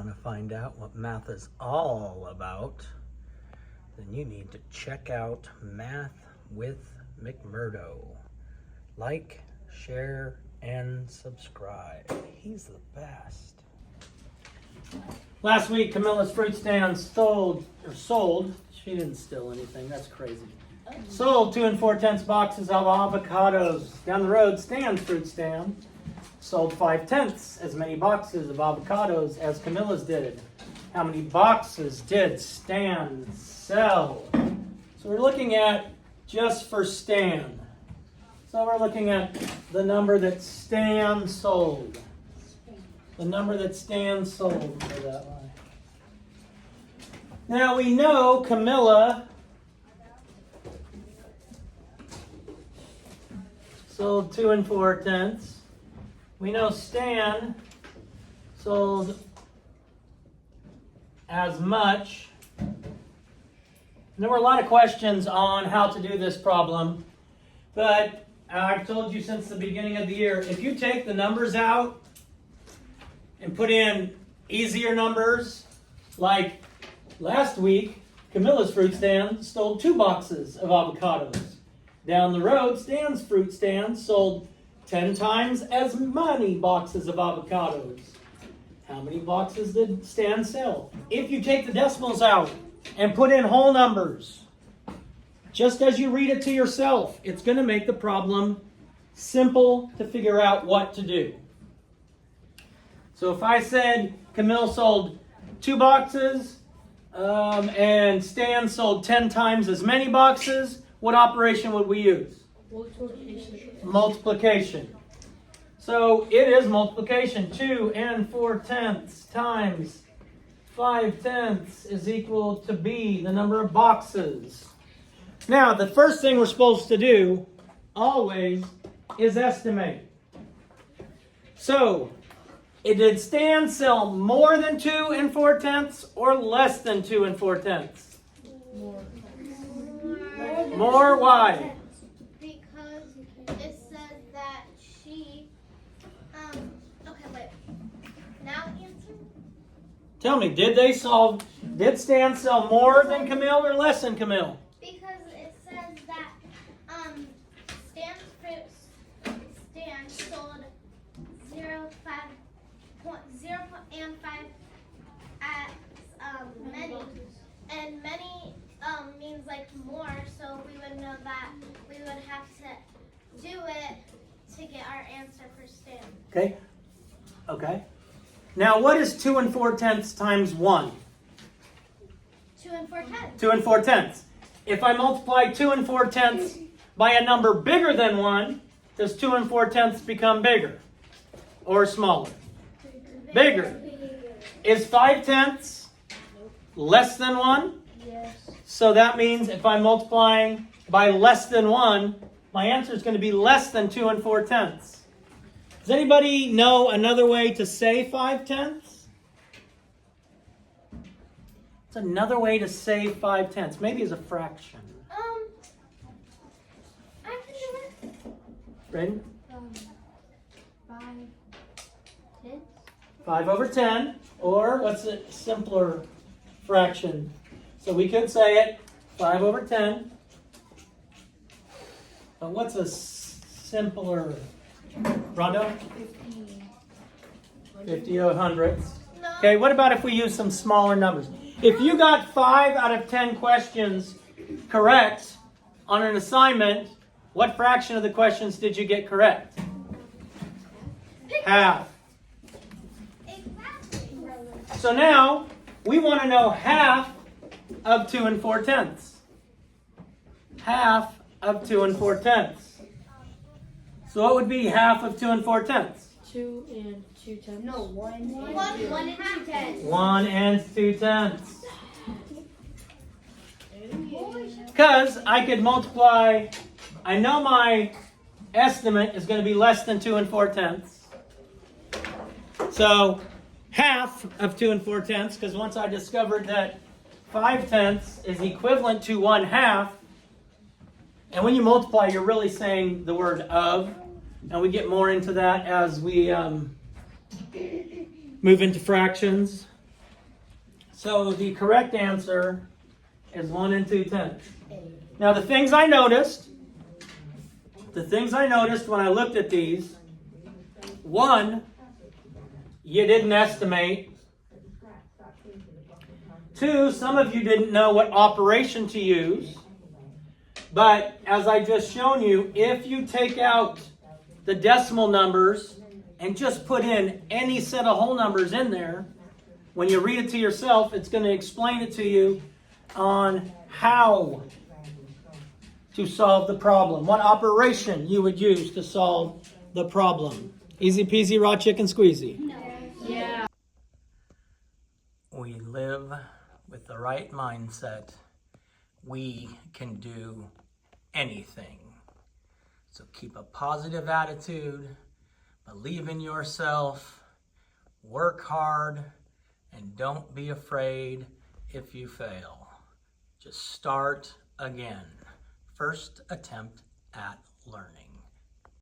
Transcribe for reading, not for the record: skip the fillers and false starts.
want to find out what math is all about, then you need to check out Math with McMurdo. Like, share, and subscribe. He's the best. Last week, Camilla's fruit stand sold. She didn't steal anything. That's crazy. Sold 2 4/10 boxes of avocados. Down the road, Stan's fruit stand sold 5/10 as many boxes of avocados as Camilla's did. How many boxes did Stan sell? So we're looking at just for Stan. So we're looking at the number that Stan sold. The number that Stan sold for that one. Now we know Camilla sold 2 4/10. We know Stan sold as much. And there were a lot of questions on how to do this problem, but I've told you since the beginning of the year, if you take the numbers out and put in easier numbers, like last week, Camilla's fruit stand sold 2 boxes of avocados. Down the road, Stan's fruit stand sold 10 times as many boxes of avocados. How many boxes did Stan sell? If you take the decimals out and put in whole numbers, just as you read it to yourself, it's going to make the problem simple to figure out what to do. So if I said Camille sold 2 boxes and Stan sold 10 times as many boxes, what operation would we use? Multiplication. So it is multiplication. 2 4/10 times 5/10 is equal to B, the number of boxes. Now, the first thing we're supposed to do, always, is estimate. So, did Stan sell more than 2 4/10 or less than 2 4/10? More. Why? Because it says that she, okay, wait. Now answer. Tell me, did Stan sell more than Camille or less than Camille? Because it says that, Stan's fruit stand sold 0 and 5 as, many. And many, means like more, so we would know that we would have to do it to get our answer for Stan. Okay. Now, what is 2 4/10 times 1? 2 4/10. 2 4/10. If I multiply 2 4/10 by a number bigger than 1, does 2 4/10 become bigger or smaller? Bigger. Is 5/10 less than 1? Yes. So that means if I'm multiplying by less than 1, my answer is going to be less than 2 4/10. Does anybody know another way to say 5/10? It's another way to say 5/10. Maybe as a fraction. I can do it. Braden? 5/10. 5 over 10. Or what's a simpler fraction? So we could say it 5 over 10. But what's a simpler? Rondo? 50 hundredths. No. Okay, what about if we use some smaller numbers? If you got 5 out of 10 questions correct on an assignment, what fraction of the questions did you get correct? Half. Exactly. So now, we want to know half of 2 4/10. Half of 2 4/10. So what would be half of 2 4/10? 2 and 2/10. No, 1 and 2/10. 1 and 2/10. Because I could multiply, I know my estimate is going to be less than 2 4/10. So half of 2 4/10, because once I discovered that 5/10 is equivalent to 1/2, and when you multiply, you're really saying the word of, and we get more into that as we move into fractions. So the correct answer is 1 2/10. Now the things I noticed when I looked at these, 1, you didn't estimate. 2, some of you didn't know what operation to use. But as I just shown you, if you take out the decimal numbers and just put in any set of whole numbers in there, when you read it to yourself, it's going to explain it to you on how to solve the problem, what operation you would use to solve the problem. Easy peasy, raw chicken squeezy. Yeah. We live with the right mindset. We can do anything. So keep a positive attitude, believe in yourself, work hard, and don't be afraid if you fail. Just start again. First attempt at learning.